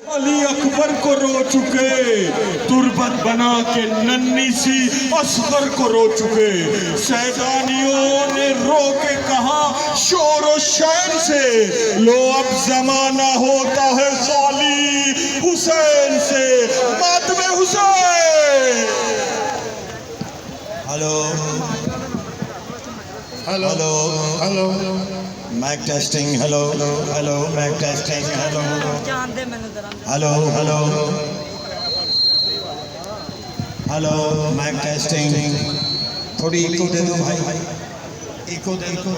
अली अकबर को रो चुके, तुरबत बना के नन्ही सी असगर को रो चुके। सैदानियों ने रो के कहा शोर और शैन से, लो अब जमाना होता है खाली हुसैन से, मातमे Hussain. Hello hello hello mic testing, hello hello mic testing, hello hello hello hello mic testing. थोड़ी इको दे दो भाई, इको दे दो।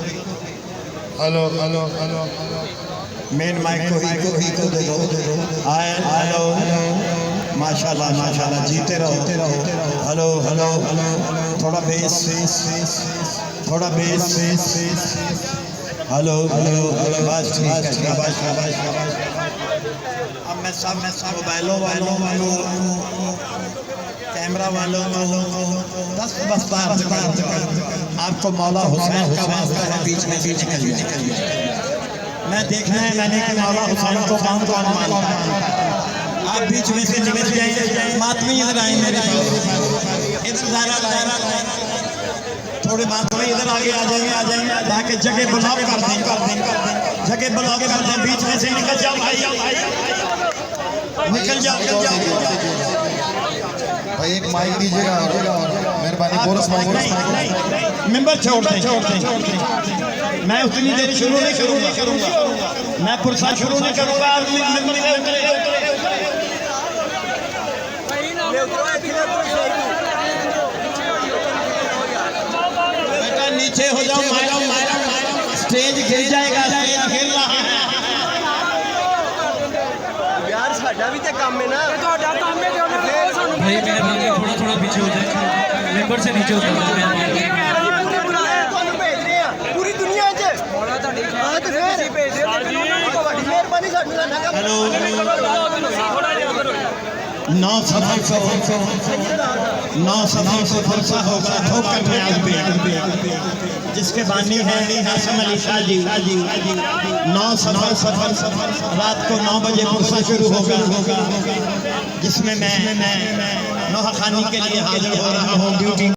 Hello hello hello main mic को इको दे दो। हेलो माशाल्लाह माशाल्लाह, जीते रहो। हेलो हेलो थोड़ा बेस, थोड़ा बेस। हेलो हेलो बस ठीक है, शाबाश शाबाश शाबाश। अब मैं सब मोबाइलों वालों कैमरा वालों बस आपको मौला हुसैन का वास्ता है, बीच में निकल जाए। मैं देखना है मैंने कि मौला हुसैन को कौन कौन मानता है। आप बीच में से निकल जाइए, मातमी इधर आए मेरे इधर दायरा थोड़े मातमी इधर आगे आ जाएंगे ताकि जगह ब्लॉक कर दें, जगह ब्लॉक कर दें। बीच में से निकल जाओ भाई, निकल जाओ भाई। एक माइक दीजिएगा मेहरबानी, बोनस माइक। मेंबर छोड़ दें। मैं उतनी देर शुरू नहीं करूंगा, मैं पुरसा शुरू नहीं करूंगा। बेटा नीचे हो जाओ, स्टेज गिर जाएगा, स्टेज गिर रहा है यार। साडा भी तो काम है ना, ਤੁਹਾਡਾ ਕੰਮ है। भाई मेहरबानी थोड़ा थोड़ा पीछे हो जाए, मेंबर से नीचे उतर जाए। पूरी दुनिया च मेहरबानी नौ सफर को फरसा होगा ठोकर न्याज पे, जिसके बानी है हासिम अली शाह जी। 9 सफर रात को 9 बजे फरसा शुरू होगा, जिसमें मैं नौहा खानी के लिए हाजिर हो रहा हूँ ड्यूटी